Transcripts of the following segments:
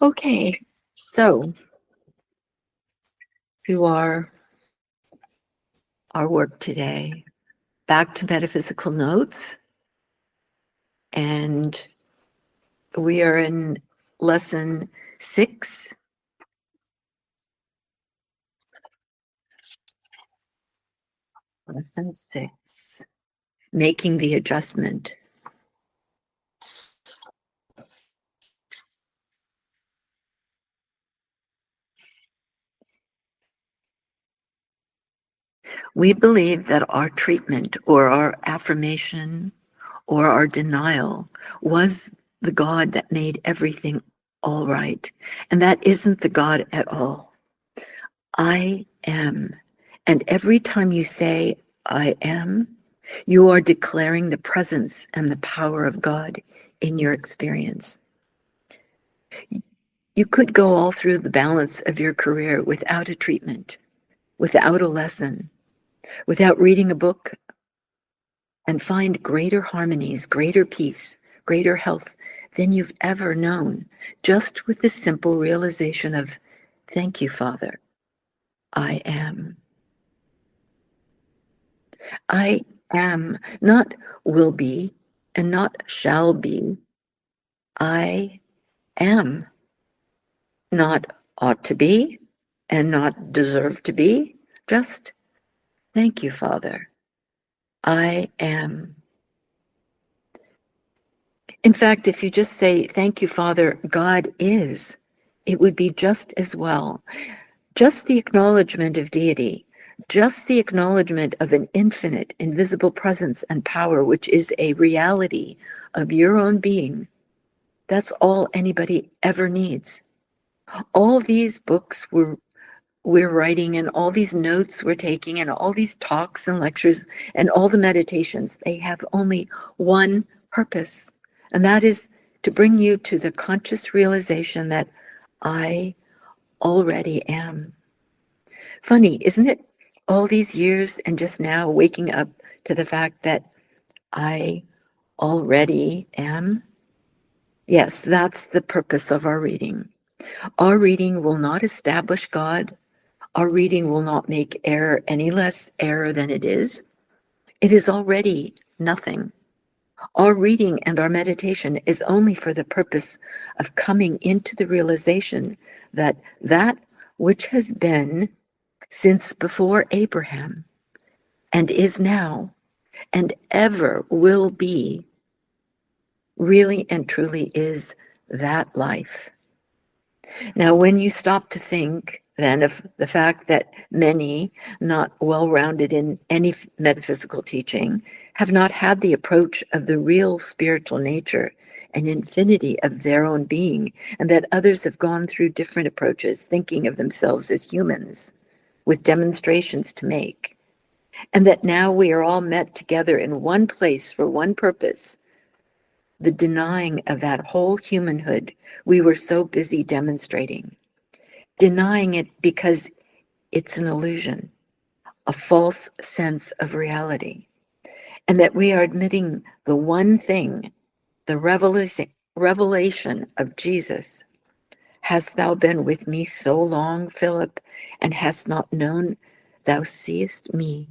Okay, so to our work today, back to metaphysical notes, and we are in lesson 6. Lesson 6, making the adjustment. We believe that our treatment or our affirmation or our denial was the God that made everything all right. And that isn't the God at all. I am. And every time you say, I am, you are declaring the presence and the power of God in your experience. You could go all through the balance of your career without a treatment, without a lesson, without reading a book, and find greater harmonies, greater peace, greater health than you've ever known, just with the simple realization of, thank you, Father, I am. I am, not will be and not shall be. I am, not ought to be and not deserve to be. Just thank you, Father. I am. In fact, if you just say, thank you, Father, God is, it would be just as well. Just the acknowledgement of deity, just the acknowledgement of an infinite, invisible presence and power, which is a reality of your own being. That's all anybody ever needs. All these books we're writing and all these notes we're taking and all these talks and lectures and all the meditations, they have only one purpose, and that is to bring you to the conscious realization that I already am. Funny, isn't it? All these years and just now waking up to the fact that I already am. Yes, that's the purpose of our reading. Our reading will not establish God. Our reading will not make error any less error than it is. It is already nothing. Our reading and our meditation is only for the purpose of coming into the realization that that which has been since before Abraham and is now and ever will be really and truly is that life. Now, when you stop to think then of the fact that many, not well-rounded in any metaphysical teaching, have not had the approach of the real spiritual nature and infinity of their own being, and that others have gone through different approaches, thinking of themselves as humans with demonstrations to make, and that now we are all met together in one place for one purpose, the denying of that whole humanhood we were so busy demonstrating, denying it because it's an illusion, a false sense of reality, and that we are admitting the one thing, the revelation of Jesus. Hast thou been with me so long, Philip, and hast not known? Thou seest me.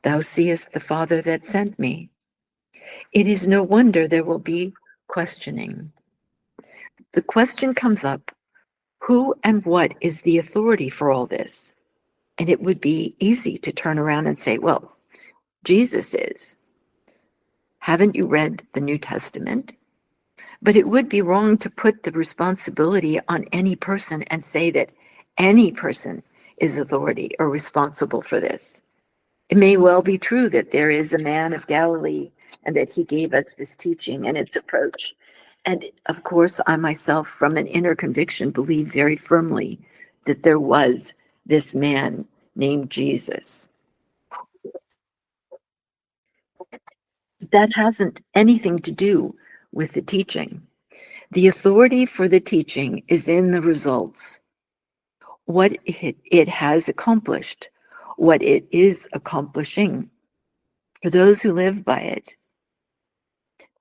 Thou seest the Father that sent me. It is no wonder there will be questioning. The question comes up, who and what is the authority for all this? And it would be easy to turn around and say, well, Jesus is. Haven't you read the New Testament? But it would be wrong to put the responsibility on any person and say that any person is authority or responsible for this. It may well be true that there is a man of Galilee and that he gave us this teaching and its approach. And of course, I myself, from an inner conviction, believe very firmly that there was this man named Jesus. That hasn't anything to do with the teaching. The authority for the teaching is in the results, what it has accomplished, what it is accomplishing for those who live by it.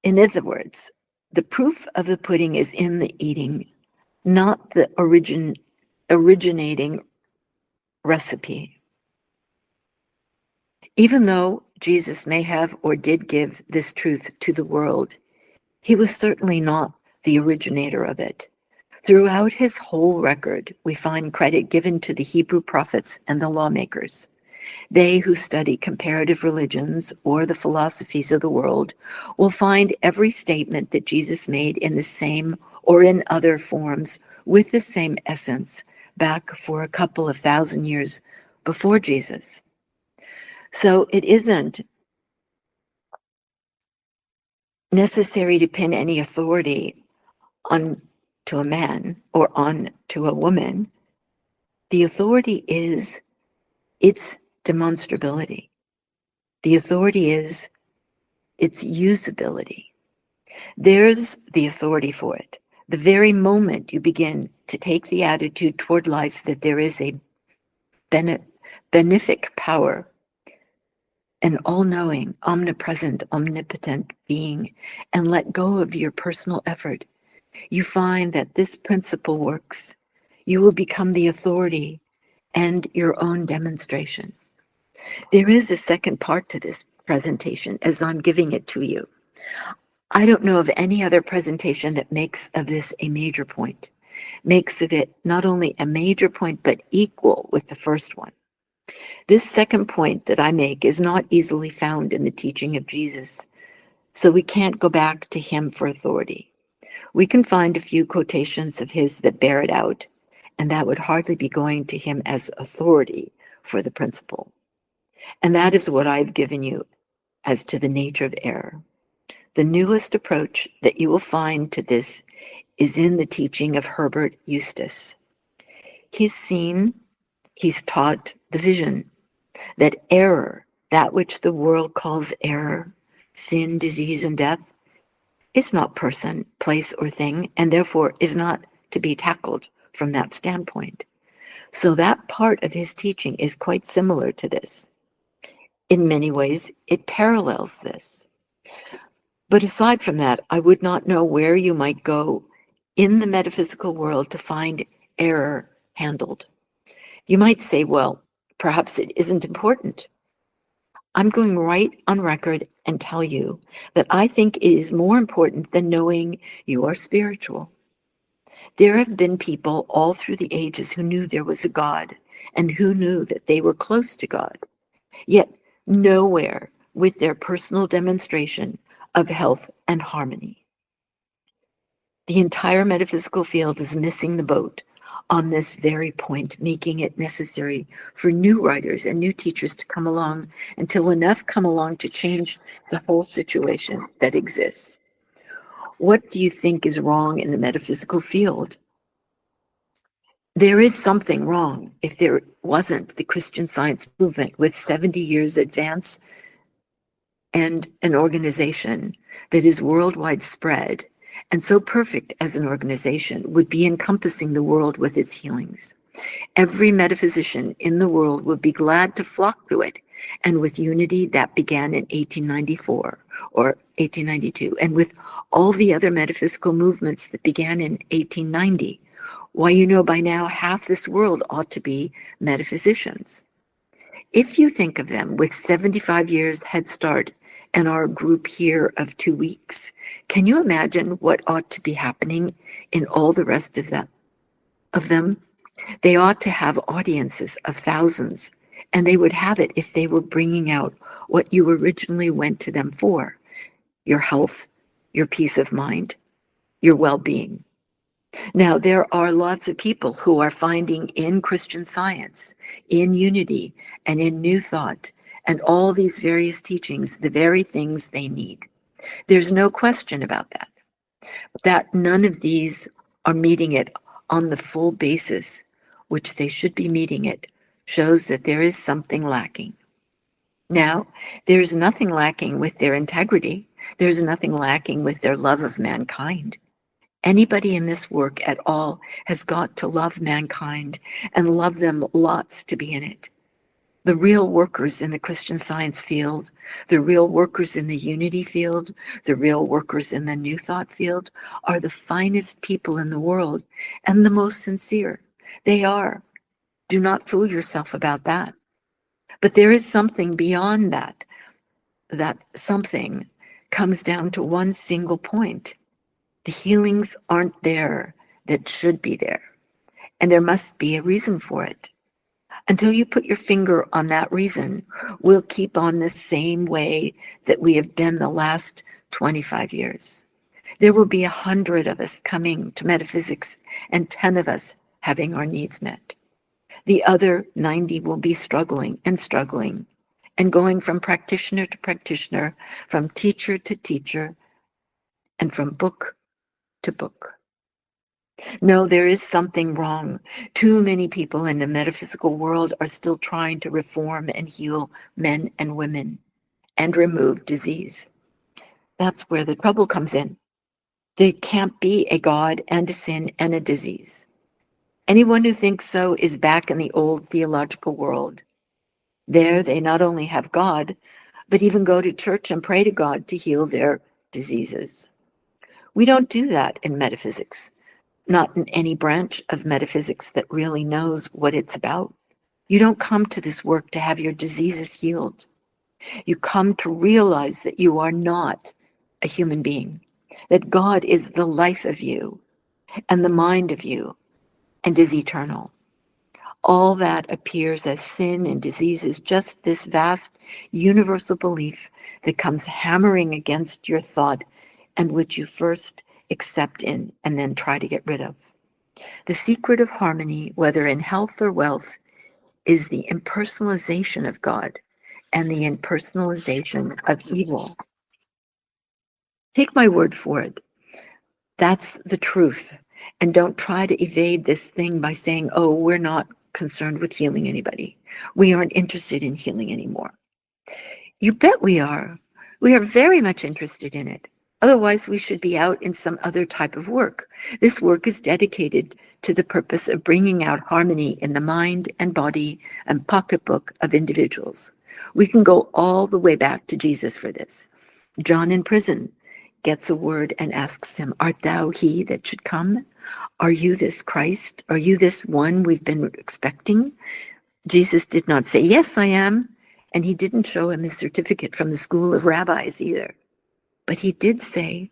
In other words, the proof of the pudding is in the eating. not the originating recipe. Even though Jesus may have or did give this truth to the world, he was certainly not the originator of it. Throughout his whole record, we find credit given to the Hebrew prophets and the lawmakers. They who study comparative religions or the philosophies of the world will find every statement that Jesus made in the same or in other forms with the same essence back for a couple of thousand years before Jesus. So it isn't necessary to pin any authority on to a man or on to a woman. The authority is its demonstrability. The authority is its usability. There's the authority for it. The very moment you begin to take the attitude toward life that there is a benefic power, an all-knowing, omnipresent, omnipotent being, and let go of your personal effort, you find that this principle works. You will become the authority and your own demonstration. There is a second part to this presentation as I'm giving it to you. I don't know of any other presentation that makes of this a major point, makes of it not only a major point, but equal with the first one. This second point that I make is not easily found in the teaching of Jesus, so we can't go back to him for authority. We can find a few quotations of his that bear it out, and that would hardly be going to him as authority for the principle. And that is what I've given you as to the nature of error. The newest approach that you will find to this is in the teaching of Herbert Eustace. He's taught the vision that error, that which the world calls error, sin, disease, and death, is not person, place, or thing, and therefore is not to be tackled from that standpoint. So that part of his teaching is quite similar to this. In many ways, it parallels this. But aside from that, I would not know where you might go in the metaphysical world to find error handled. You might say, well, perhaps it isn't important. I'm going right on record and tell you that I think it is more important than knowing you are spiritual. There have been people all through the ages who knew there was a God and who knew that they were close to God, yet nowhere with their personal demonstration of health and harmony. The entire metaphysical field is missing the boat on this very point, making it necessary for new writers and new teachers to come along until enough come along to change the whole situation that exists. What do you think is wrong in the metaphysical field? There is something wrong if there wasn't the Christian Science movement with 70 years advance and an organization that is worldwide spread and so perfect as an organization would be encompassing the world with its healings. Every metaphysician in the world would be glad to flock to it, and with unity that began in 1894 or 1892, and with all the other metaphysical movements that began in 1890. Why, you know, by now half this world ought to be metaphysicians. If you think of them with 75 years head start and our group here of 2 weeks, can you imagine what ought to be happening in all the rest of them? They ought to have audiences of thousands, and they would have it if they were bringing out what you originally went to them for: your health, your peace of mind, your well-being. Now, there are lots of people who are finding in Christian Science, in unity, and in New Thought, and all these various teachings, the very things they need. There's no question about that. That none of these are meeting it on the full basis which they should be meeting it shows that there is something lacking. Now, there's nothing lacking with their integrity. There's nothing lacking with their love of mankind. Anybody in this work at all has got to love mankind and love them lots to be in it. The real workers in the Christian Science field, the real workers in the unity field, the real workers in the New Thought field are the finest people in the world and the most sincere. They are. Do not fool yourself about that. But there is something beyond that. That something comes down to one single point. The healings aren't there that should be there. And there must be a reason for it. Until you put your finger on that reason, we'll keep on the same way that we have been the last 25 years. There will be 100 of us coming to metaphysics and 10 of us having our needs met. The other 90 will be struggling and going from practitioner to practitioner, from teacher to teacher, and from book to book. No, there is something wrong. Too many people in the metaphysical world are still trying to reform and heal men and women and remove disease. That's where the trouble comes in. There can't be a God and a sin and a disease. Anyone who thinks so is back in the old theological world. There they not only have God, but even go to church and pray to God to heal their diseases. We don't do that in metaphysics. Not in any branch of metaphysics that really knows what it's about. You don't come to this work to have your diseases healed. You come to realize that you are not a human being, that God is the life of you and the mind of you and is eternal. All that appears as sin and disease is just this vast universal belief that comes hammering against your thought and which you first accept in and then try to get rid of. The secret of harmony, whether in health or wealth, is the impersonalization of God and the impersonalization of evil. Take my word for it. That's the truth. And don't try to evade this thing by saying, oh, we're not concerned with healing anybody. We aren't interested in healing anymore. You bet we are. We are very much interested in it. Otherwise, we should be out in some other type of work. This work is dedicated to the purpose of bringing out harmony in the mind and body and pocketbook of individuals. We can go all the way back to Jesus for this. John in prison gets a word and asks him, art thou he that should come? Are you this Christ? Are you this one we've been expecting? Jesus did not say, yes, I am. And he didn't show him his certificate from the school of rabbis either. But he did say,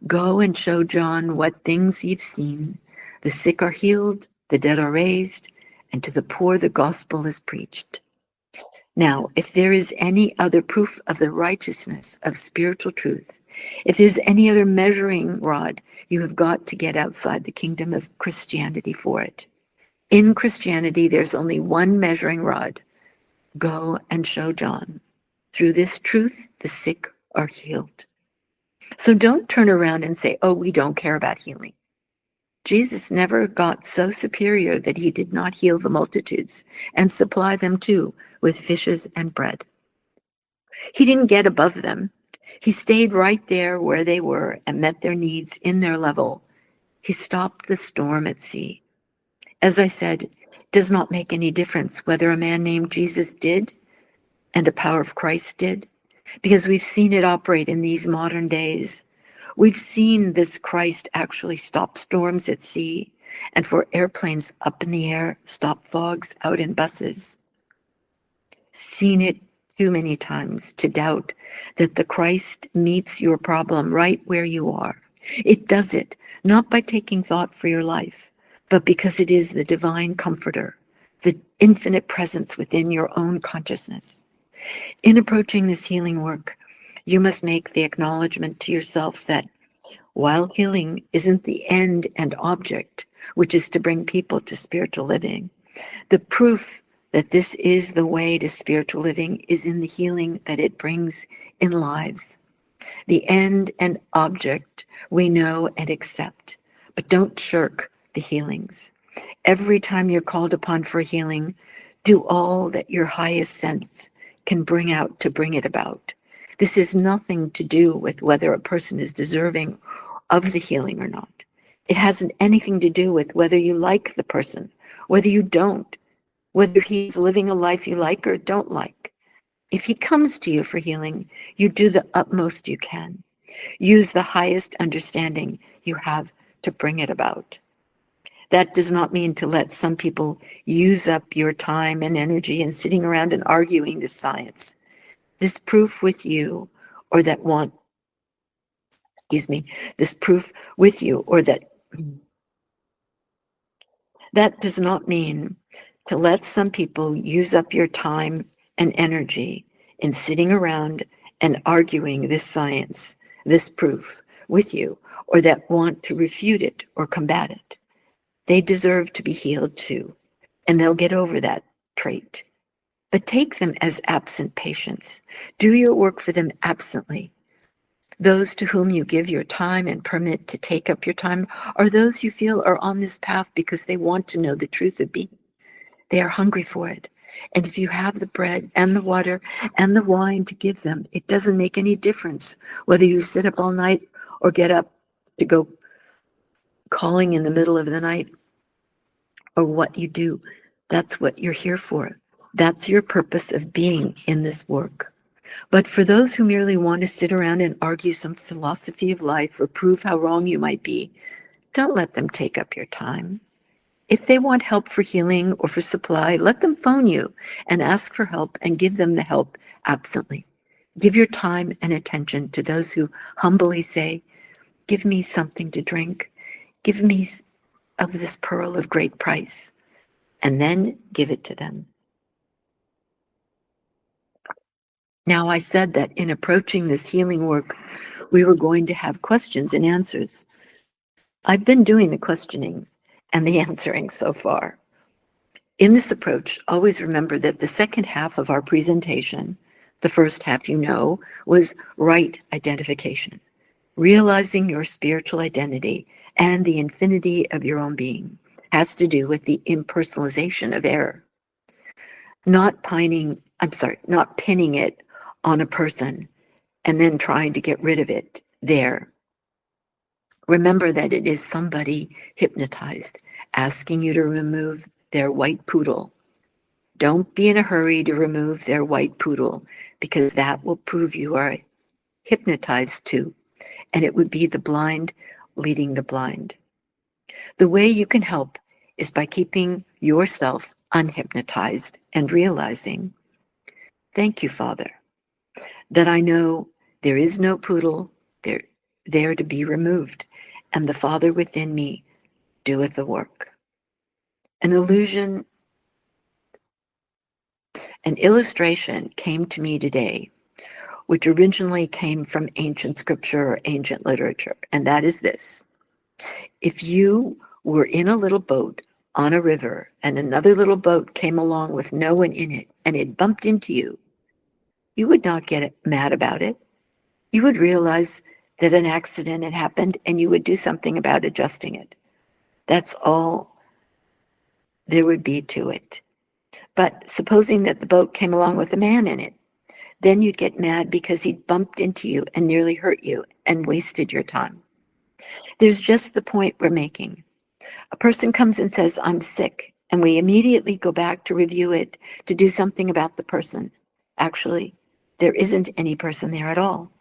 go and show John what things you've seen. The sick are healed, the dead are raised, and to the poor the gospel is preached. Now, if there is any other proof of the righteousness of spiritual truth, if there's any other measuring rod, you have got to get outside the kingdom of Christianity for it. In Christianity, there's only one measuring rod. Go and show John. Through this truth, the sick are healed. So don't turn around and say, oh, we don't care about healing. Jesus never got so superior that he did not heal the multitudes and supply them too with fishes and bread. He didn't get above them. He stayed right there where they were and met their needs in their level. He stopped the storm at sea. As I said, it does not make any difference whether a man named Jesus did and a power of Christ did, because we've seen it operate in these modern days. We've seen this Christ actually stop storms at sea and for airplanes up in the air, stop fogs out in buses. Seen it too many times to doubt that the Christ meets your problem right where you are. It does it not by taking thought for your life, but because it is the divine comforter, the infinite presence within your own consciousness. In approaching this healing work, you must make the acknowledgement to yourself that while healing isn't the end and object, which is to bring people to spiritual living, the proof that this is the way to spiritual living is in the healing that it brings in lives. The end and object we know and accept, but don't shirk the healings. Every time you're called upon for healing, do all that your highest sense can bring out to bring it about. This has nothing to do with whether a person is deserving of the healing or not. It hasn't anything to do with whether you like the person, whether you don't. whether he's living a life you like or don't like. If he comes to you for healing, you do the utmost you can. Use the highest understanding you have to bring it about. That does not mean to let some people use up your time and energy in sitting around and arguing this science. This proof with you, or that want, this proof with you, or that does not mean to let some people use up your time and energy in sitting around and arguing this science, this proof with you, or that want to refute it or combat it. They deserve to be healed too, and they'll get over that trait. But take them as absent patients. Do your work for them absently. Those to whom you give your time and permit to take up your time are those you feel are on this path because they want to know the truth of being. They are hungry for it. And if you have the bread and the water and the wine to give them, it doesn't make any difference whether you sit up all night or get up to go calling in the middle of the night or what you do. That's what you're here for. That's your purpose of being in this work. But for those who merely want to sit around and argue some philosophy of life or prove how wrong you might be, don't let them take up your time. If they want help for healing or for supply, let them phone you and ask for help and give them the help absently. Give your time and attention to those who humbly say, "Give me something to drink. Give me of this pearl of great price," and then give it to them. Now, I said that in approaching this healing work, we were going to have questions and answers. I've been doing the questioning and the answering so far. In this approach, always remember that the second half of our presentation, the first half was right identification, realizing your spiritual identity and the infinity of your own being has to do with the impersonalization of error. Not pinning it on a person and then trying to get rid of it there. Remember that it is somebody hypnotized asking you to remove their white poodle. Don't be in a hurry to remove their white poodle, because that will prove you are hypnotized too, and it would be the blind leading the blind. The way you can help is by keeping yourself unhypnotized and realizing, "Thank you, Father, that I know there is no poodle there to be removed, and the Father within me doeth the work." An illustration came to me today, which originally came from ancient scripture or ancient literature, and that is this. If you were in a little boat on a river and another little boat came along with no one in it and it bumped into you, you would not get mad about it. You would realize that an accident had happened and you would do something about adjusting it. That's all there would be to it. But supposing that the boat came along with a man in it, then you'd get mad because he'd bumped into you and nearly hurt you and wasted your time. There's just the point we're making. A person comes and says, "I'm sick," and we immediately go back to review it, to do something about the person. Actually, there isn't any person there at all.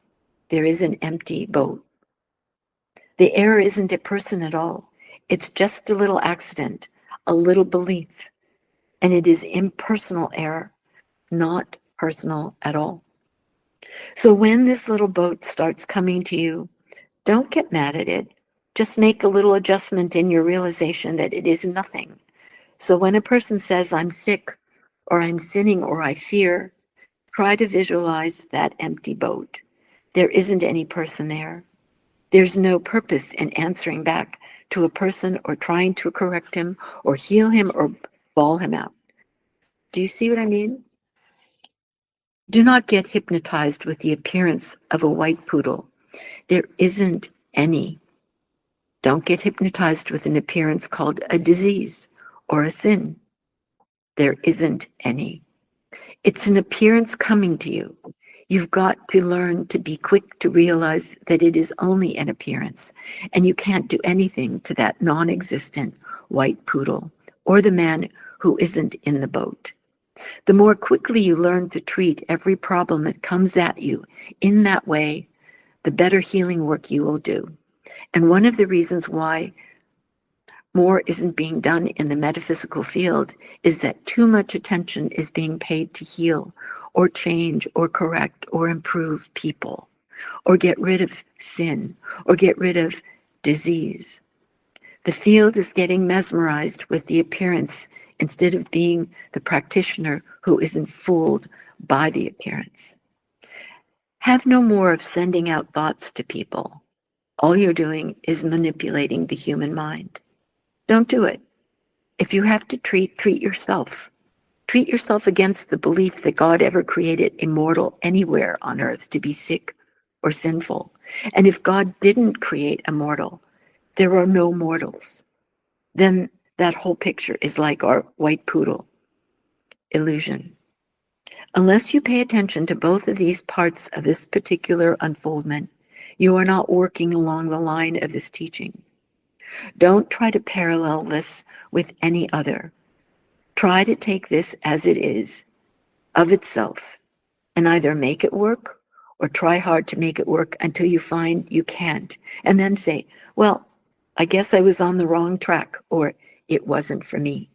There is an empty boat. The error isn't a person at all. It's just a little accident, a little belief, and it is impersonal error, not personal at all. So when this little boat starts coming to you, don't get mad at it. Just make a little adjustment in your realization that it is nothing. So when a person says, "I'm sick," or "I'm sinning," or "I fear," try to visualize that empty boat. There isn't any person there. There's no purpose in answering back to a person or trying to correct him or heal him or bawl him out. Do you see what I mean? Do not get hypnotized with the appearance of a white poodle. There isn't any. Don't get hypnotized with an appearance called a disease or a sin. There isn't any. It's an appearance coming to you. You've got to learn to be quick to realize that it is only an appearance, and you can't do anything to that non-existent white poodle or the man who isn't in the boat. The more quickly you learn to treat every problem that comes at you in that way, the better healing work you will do. And one of the reasons why more isn't being done in the metaphysical field is that too much attention is being paid to heal or change or correct or improve people or get rid of sin or get rid of disease. The field is getting mesmerized with the appearance instead of being the practitioner who isn't fooled by the appearance. Have no more of sending out thoughts to people. All you're doing is manipulating the human mind. Don't do it. If you have to treat yourself. Treat yourself against the belief that God ever created a mortal anywhere on earth to be sick or sinful. And if God didn't create a mortal, there are no mortals. Then that whole picture is like our white poodle illusion. Unless you pay attention to both of these parts of this particular unfoldment, you are not working along the line of this teaching. Don't try to parallel this with any other. Try to take this as it is, of itself, and either make it work or try hard to make it work until you find you can't, and then say, well, I guess I was on the wrong track, or it wasn't for me.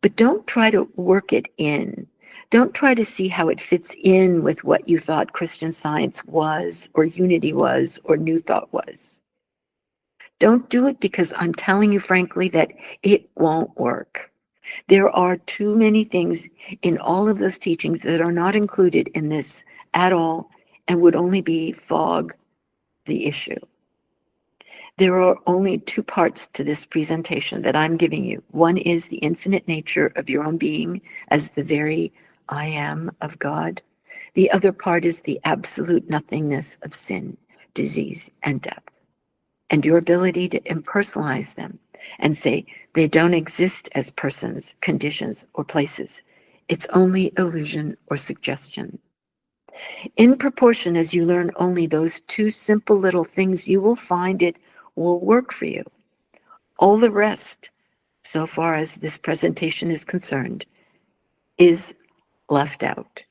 But don't try to work it in. Don't try to see how it fits in with what you thought Christian Science was, or unity was, or New Thought was. Don't do it because I'm telling you frankly that it won't work. There are too many things in all of those teachings that are not included in this at all and would only be fog the issue. There are only two parts to this presentation that I'm giving you. One is the infinite nature of your own being as the very I am of God. The other part is the absolute nothingness of sin, disease, and death, and your ability to impersonalize them and say they don't exist as persons, conditions, or places. It's only illusion or suggestion. In proportion as you learn only those two simple little things, you will find it will work for you. All the rest, so far as this presentation is concerned, is left out.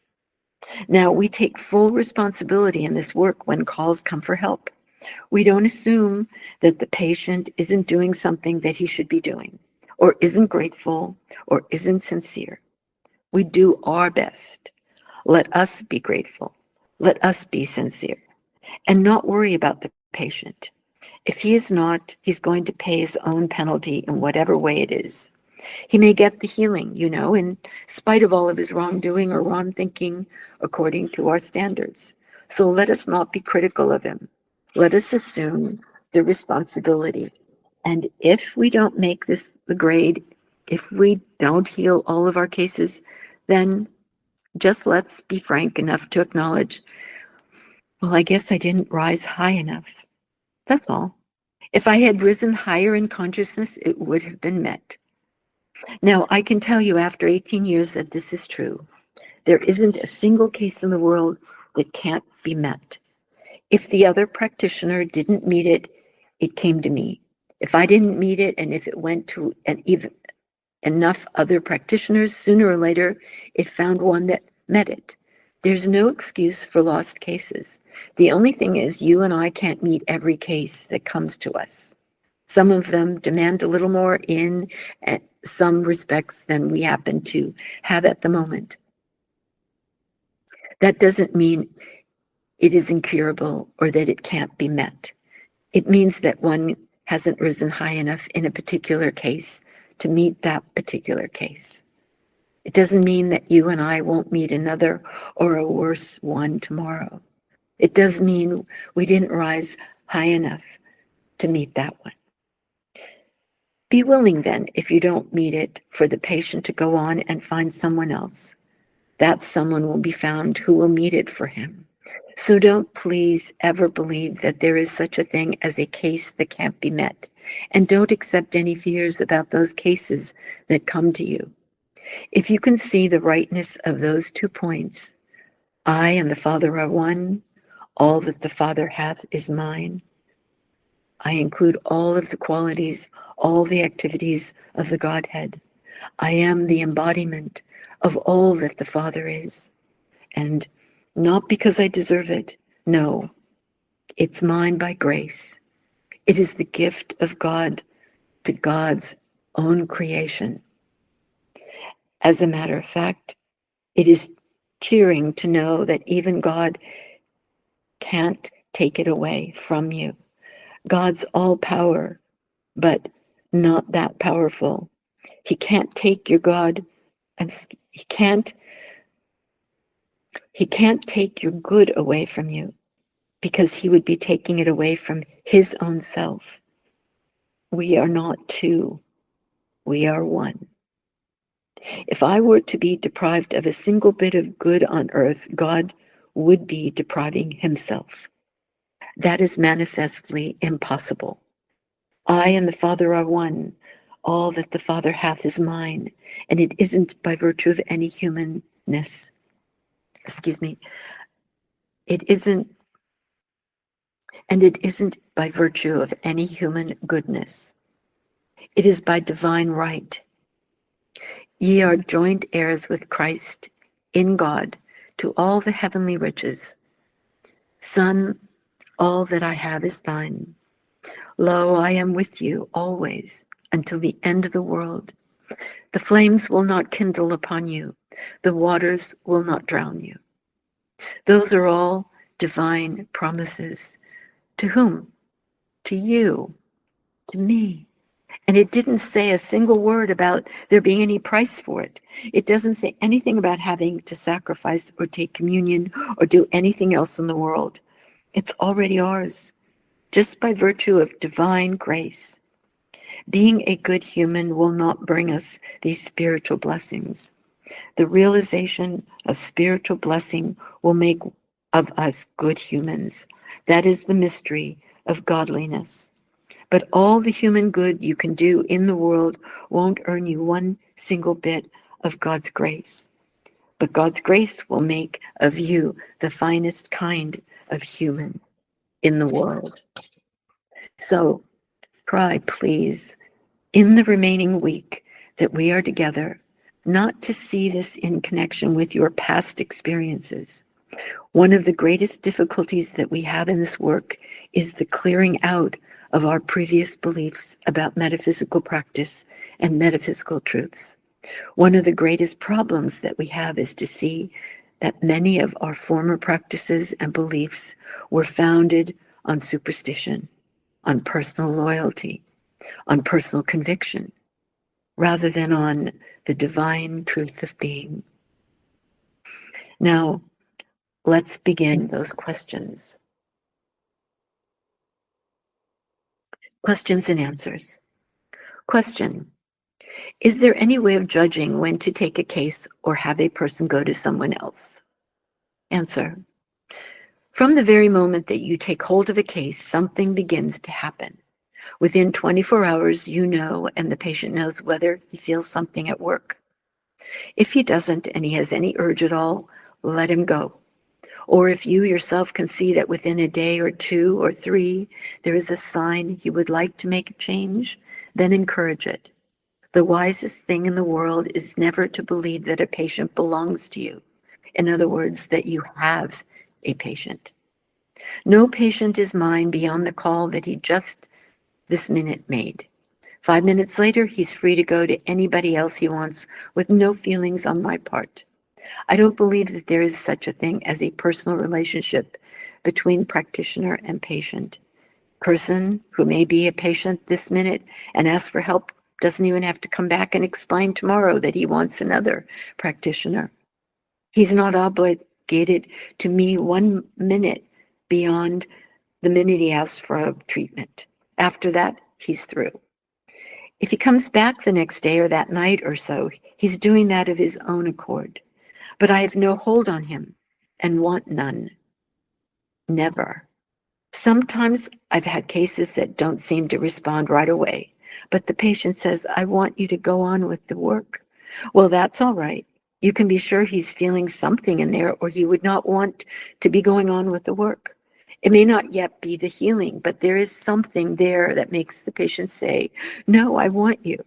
Now, we take full responsibility in this work when calls come for help. We don't assume that the patient isn't doing something that he should be doing, or isn't grateful, or isn't sincere. We do our best. Let us be grateful. Let us be sincere, and not worry about the patient. If he is not, he's going to pay his own penalty in whatever way it is. He may get the healing, in spite of all of his wrongdoing or wrong thinking, according to our standards. So let us not be critical of him. Let us assume the responsibility. And if we don't make this the grade, if we don't heal all of our cases, then just let's be frank enough to acknowledge, well, I guess I didn't rise high enough. That's all. If I had risen higher in consciousness, it would have been met. Now, I can tell you after 18 years that this is true. There isn't a single case in the world that can't be met. If the other practitioner didn't meet it, it came to me. If I didn't meet it, and if it went to even enough other practitioners, sooner or later, it found one that met it. There's no excuse for lost cases. The only thing is you and I can't meet every case that comes to us. Some of them demand a little more in some respects than we happen to have at the moment. That doesn't mean it is incurable or that it can't be met. It means that one hasn't risen high enough in a particular case to meet that particular case. It doesn't mean that you and I won't meet another or a worse one tomorrow. It does mean we didn't rise high enough to meet that one. Be willing then, if you don't meet it, for the patient to go on and find someone else. That someone will be found who will meet it for him. So don't please ever believe that there is such a thing as a case that can't be met. And don't accept any fears about those cases that come to you. If you can see the rightness of those 2 points, I and the Father are one, all that the Father hath is mine. I include all of the qualities, all the activities of the Godhead. I am the embodiment of all that the Father is. And not because I deserve it. No, it's mine by grace. It is the gift of God to God's own creation. As a matter of fact, it is cheering to know that even God can't take it away from you. God's all power, but not that powerful. He can't take your God. He can't take your good away from you, because he would be taking it away from his own self. We are not two. We are one. If I were to be deprived of a single bit of good on earth, God would be depriving himself. That is manifestly impossible. I and the Father are one. All that the Father hath is mine, and it isn't by virtue of any humanness. Excuse me. It isn't by virtue of any human goodness. It is by divine right. Ye are joint heirs with Christ in God to all the heavenly riches. Son, all that I have is thine. Lo, I am with you always until the end of the world. The flames will not kindle upon you. The waters will not drown you. Those are all divine promises. To whom? To you, to me. And it didn't say a single word about there being any price for it. It doesn't say anything about having to sacrifice or take communion or do anything else in the world. It's already ours, just by virtue of divine grace. Being a good human will not bring us these spiritual blessings. The realization of spiritual blessing will make of us good humans. That is the mystery of godliness. But all the human good you can do in the world won't earn you one single bit of God's grace. But God's grace will make of you the finest kind of human in the world. So try, please, in the remaining week that we are together, not to see this in connection with your past experiences. One of the greatest difficulties that we have in this work is the clearing out of our previous beliefs about metaphysical practice and metaphysical truths. One of the greatest problems that we have is to see that many of our former practices and beliefs were founded on superstition, on personal loyalty, on personal conviction, rather than on the divine truth of being. Now, let's begin those questions. Questions and answers. Question: is there any way of judging when to take a case or have a person go to someone else? Answer: from the very moment that you take hold of a case, something begins to happen. Within 24 hours, you know, and the patient knows whether he feels something at work. If he doesn't and he has any urge at all, let him go. Or if you yourself can see that within a day or 2 or 3, there is a sign he would like to make a change, then encourage it. The wisest thing in the world is never to believe that a patient belongs to you. In other words, that you have a patient. No patient is mine beyond the call that he just this minute made. 5 minutes later, he's free to go to anybody else he wants with no feelings on my part. I don't believe that there is such a thing as a personal relationship between practitioner and patient. Person who may be a patient this minute and ask for help doesn't even have to come back and explain tomorrow that he wants another practitioner. He's not obligated to me 1 minute beyond the minute he asks for a treatment. After that, he's through. If he comes back the next day or that night or so, he's doing that of his own accord. But I have no hold on him and want none. Never. Sometimes I've had cases that don't seem to respond right away, but the patient says, I want you to go on with the work. Well, that's all right. You can be sure he's feeling something in there, or he would not want to be going on with the work. It may not yet be the healing, but there is something there that makes the patient say, no, I want you.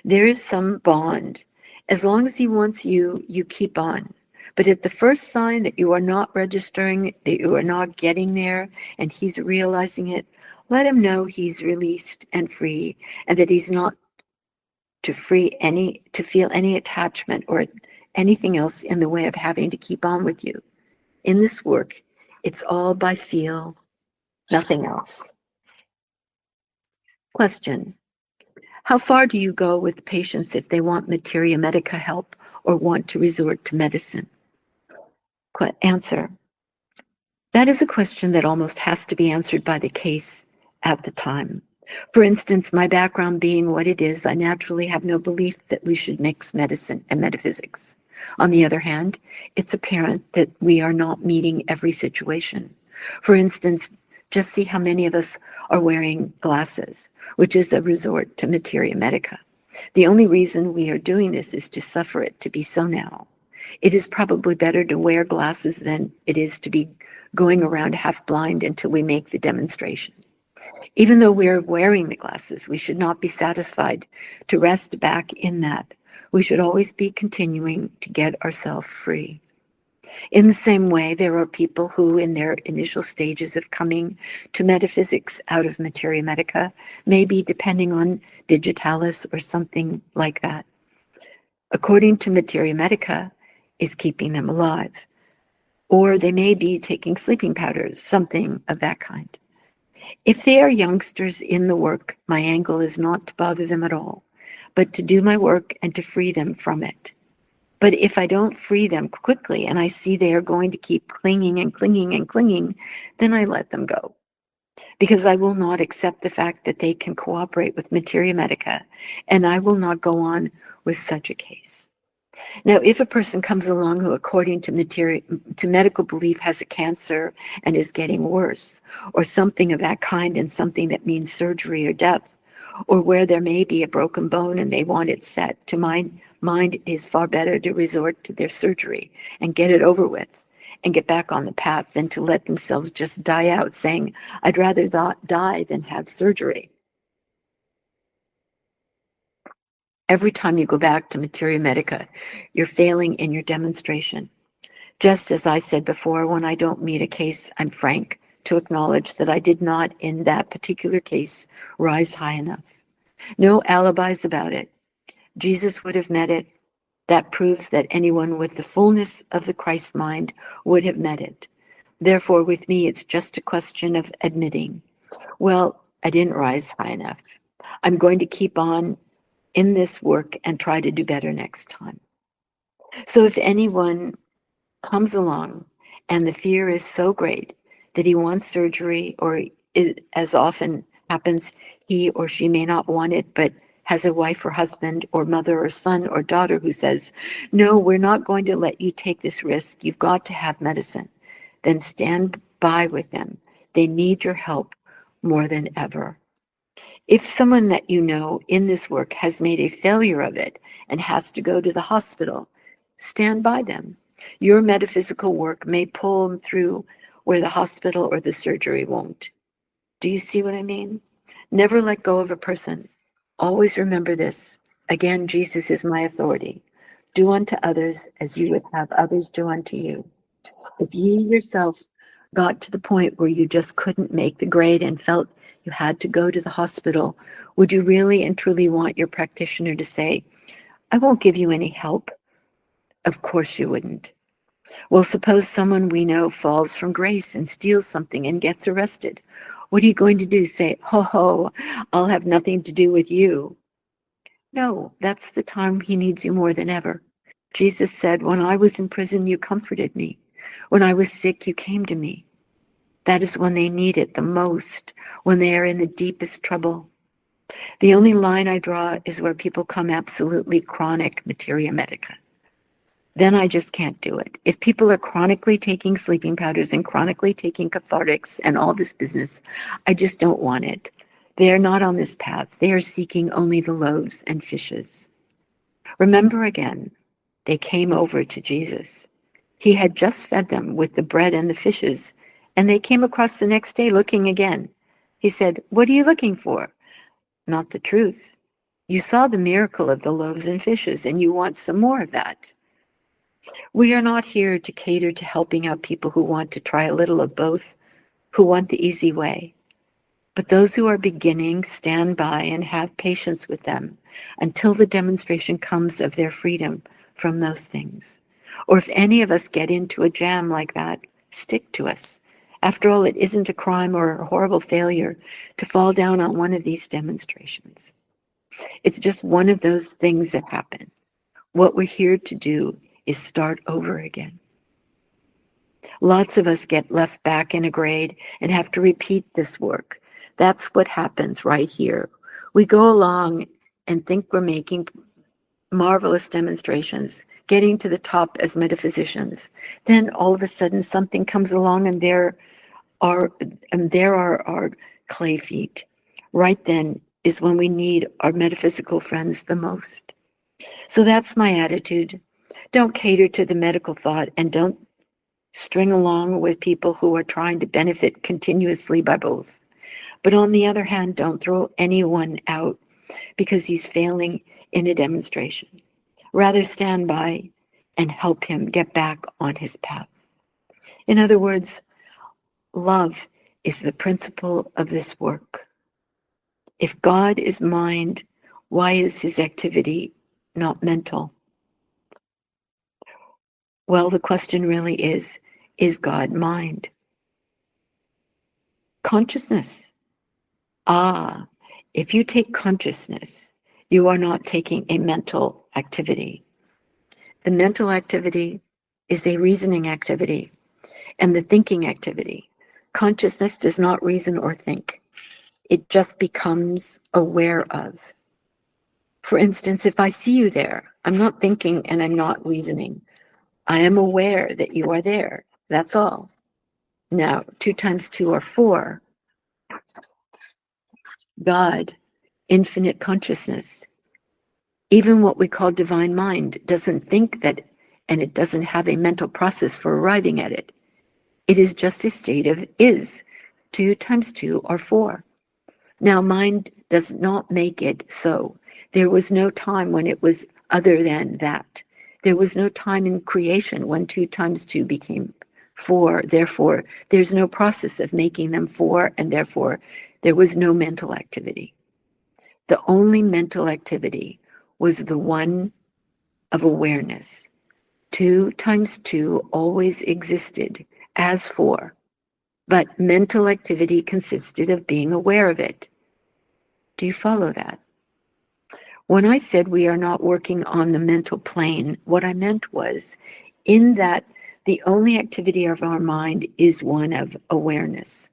There is some bond. As long as he wants you, you keep on. But at the first sign that you are not registering, that you are not getting there, and he's realizing it, let him know he's released and free, and that he's not to feel any attachment or anything else in the way of having to keep on with you. In this work, it's all by feel, nothing else. Question: how far do you go with patients if they want materia medica help or want to resort to medicine? Answer: that is a question that almost has to be answered by the case at the time. For instance, my background being what it is, I naturally have no belief that we should mix medicine and metaphysics. On the other hand, it's apparent that we are not meeting every situation. For instance, just see how many of us are wearing glasses, which is a resort to materia medica. The only reason we are doing this is to suffer it to be so now. It is probably better to wear glasses than it is to be going around half blind until we make the demonstration. Even though we are wearing the glasses, we should not be satisfied to rest back in that. We should always be continuing to get ourselves free. In the same way, there are people who, in their initial stages of coming to metaphysics out of materia medica, may be depending on digitalis or something like that. According to materia medica, is keeping them alive. Or they may be taking sleeping powders, something of that kind. If they are youngsters in the work, my angle is not to bother them at all, but to do my work and to free them from it. But if I don't free them quickly and I see they are going to keep clinging and clinging and clinging, then I let them go. Because I will not accept the fact that they can cooperate with materia medica, and I will not go on with such a case. Now, if a person comes along who, according to medical belief, has a cancer and is getting worse, or something of that kind, and something that means surgery or death, or where there may be a broken bone and they want it set, to my mind, it is far better to resort to their surgery and get it over with and get back on the path than to let themselves just die out saying, I'd rather die than have surgery. Every time you go back to materia medica, you're failing in your demonstration. Just as I said before, when I don't meet a case, I'm frank to acknowledge that I did not, in that particular case, rise high enough. No alibis about it. Jesus would have met it. That proves that anyone with the fullness of the Christ mind would have met it. Therefore, with me, it's just a question of admitting, well, I didn't rise high enough. I'm going to keep on in this work and try to do better next time. So if anyone comes along and the fear is so great that he wants surgery, or as often happens, he or she may not want it, but has a wife or husband or mother or son or daughter who says, no, we're not going to let you take this risk. You've got to have medicine. Then stand by with them. They need your help more than ever. If someone that you know in this work has made a failure of it and has to go to the hospital, stand by them. Your metaphysical work may pull them through where the hospital or the surgery won't. Do you see what I mean? Never let go of a person. Always remember this. Again, Jesus is my authority. Do unto others as you would have others do unto you. If you yourself got to the point where you just couldn't make the grade and felt you had to go to the hospital, would you really and truly want your practitioner to say, I won't give you any help? Of course you wouldn't. Well, suppose someone we know falls from grace and steals something and gets arrested. What are you going to do? Say, ho, ho, I'll have nothing to do with you. No, that's the time he needs you more than ever. Jesus said, when I was in prison, you comforted me. When I was sick, you came to me. That is when they need it the most, when they are in the deepest trouble. The only line I draw is where people come absolutely chronic materia medica. Then I just can't do it. If people are chronically taking sleeping powders and chronically taking cathartics and all this business, I just don't want it. They are not on this path. They are seeking only the loaves and fishes. Remember again, they came over to Jesus. He had just fed them with the bread and the fishes, and they came across the next day looking again. He said, what are you looking for? Not the truth. You saw the miracle of the loaves and fishes, and you want some more of that. We are not here to cater to helping out people who want to try a little of both, who want the easy way. But those who are beginning, stand by and have patience with them until the demonstration comes of their freedom from those things. Or if any of us get into a jam like that, stick to us. After all, it isn't a crime or a horrible failure to fall down on one of these demonstrations. It's just one of those things that happen. What we're here to do is start over again. Lots of us get left back in a grade and have to repeat this work. That's what happens right here. We go along and think we're making marvelous demonstrations, getting to the top as metaphysicians. Then all of a sudden something comes along and there are our clay feet. Right then is when we need our metaphysical friends the most. So that's my attitude. Don't cater to the medical thought and don't string along with people who are trying to benefit continuously by both. But on the other hand, don't throw anyone out because he's failing in a demonstration. Rather stand by and help him get back on his path. In other words, love is the principle of this work. If God is mind, why is his activity not mental? Well, the question really is God mind? Consciousness. If you take consciousness, you are not taking a mental activity. The mental activity is a reasoning activity and the thinking activity. Consciousness does not reason or think. It just becomes aware of. For instance, if I see you there, I'm not thinking and I'm not reasoning. I am aware that you are there. That's all. Now, 2 times 2 are 4. God, infinite consciousness, even what we call divine mind, doesn't think that, and it doesn't have a mental process for arriving at it. It is just a state of is. 2 times 2 are 4. Now, mind does not make it so. There was no time when it was other than that. There was no time in creation when 2 times 2 became 4. Therefore, there's no process of making them 4, and therefore, there was no mental activity. The only mental activity was the one of awareness. 2 times 2 always existed as 4, but mental activity consisted of being aware of it. Do you follow that? When I said we are not working on the mental plane, what I meant was in that the only activity of our mind is one of awareness.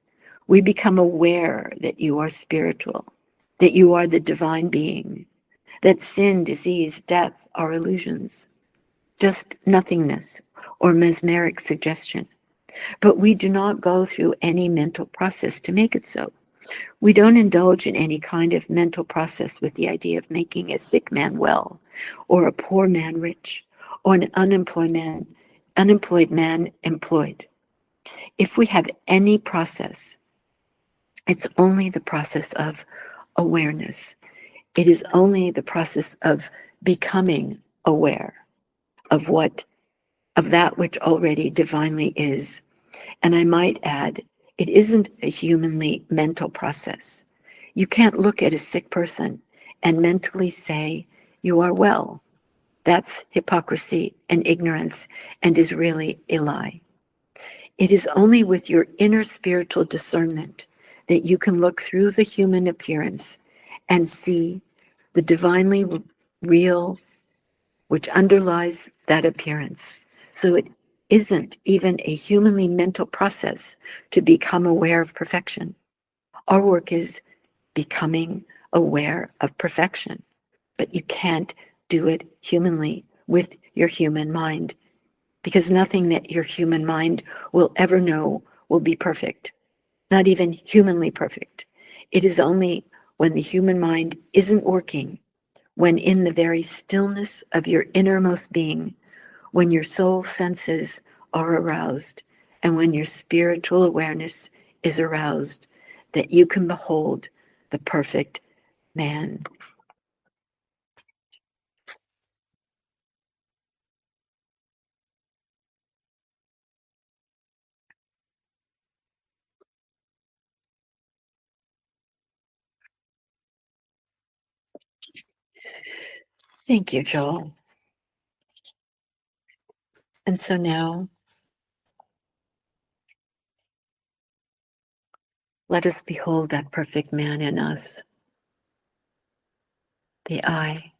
We become aware that you are spiritual, that you are the divine being, that sin, disease, death are illusions, just nothingness or mesmeric suggestion. But we do not go through any mental process to make it so. We don't indulge in any kind of mental process with the idea of making a sick man well, or a poor man rich, or an unemployed man employed. If we have any process, it's only the process of awareness. It is only the process of becoming aware of that which already divinely is. And I might add, it isn't a humanly mental process. You can't look at a sick person and mentally say, you are well. That's hypocrisy and ignorance and is really a lie. It is only with your inner spiritual discernment that you can look through the human appearance and see the divinely real which underlies that appearance. So it isn't even a humanly mental process to become aware of perfection. Our work is becoming aware of perfection, but you can't do it humanly with your human mind, because nothing that your human mind will ever know will be perfect, not even humanly perfect. It is only when the human mind isn't working, when in the very stillness of your innermost being, when your soul senses are aroused, and when your spiritual awareness is aroused, that you can behold the perfect man. Thank you, Joel. And so now, let us behold that perfect man in us, the I.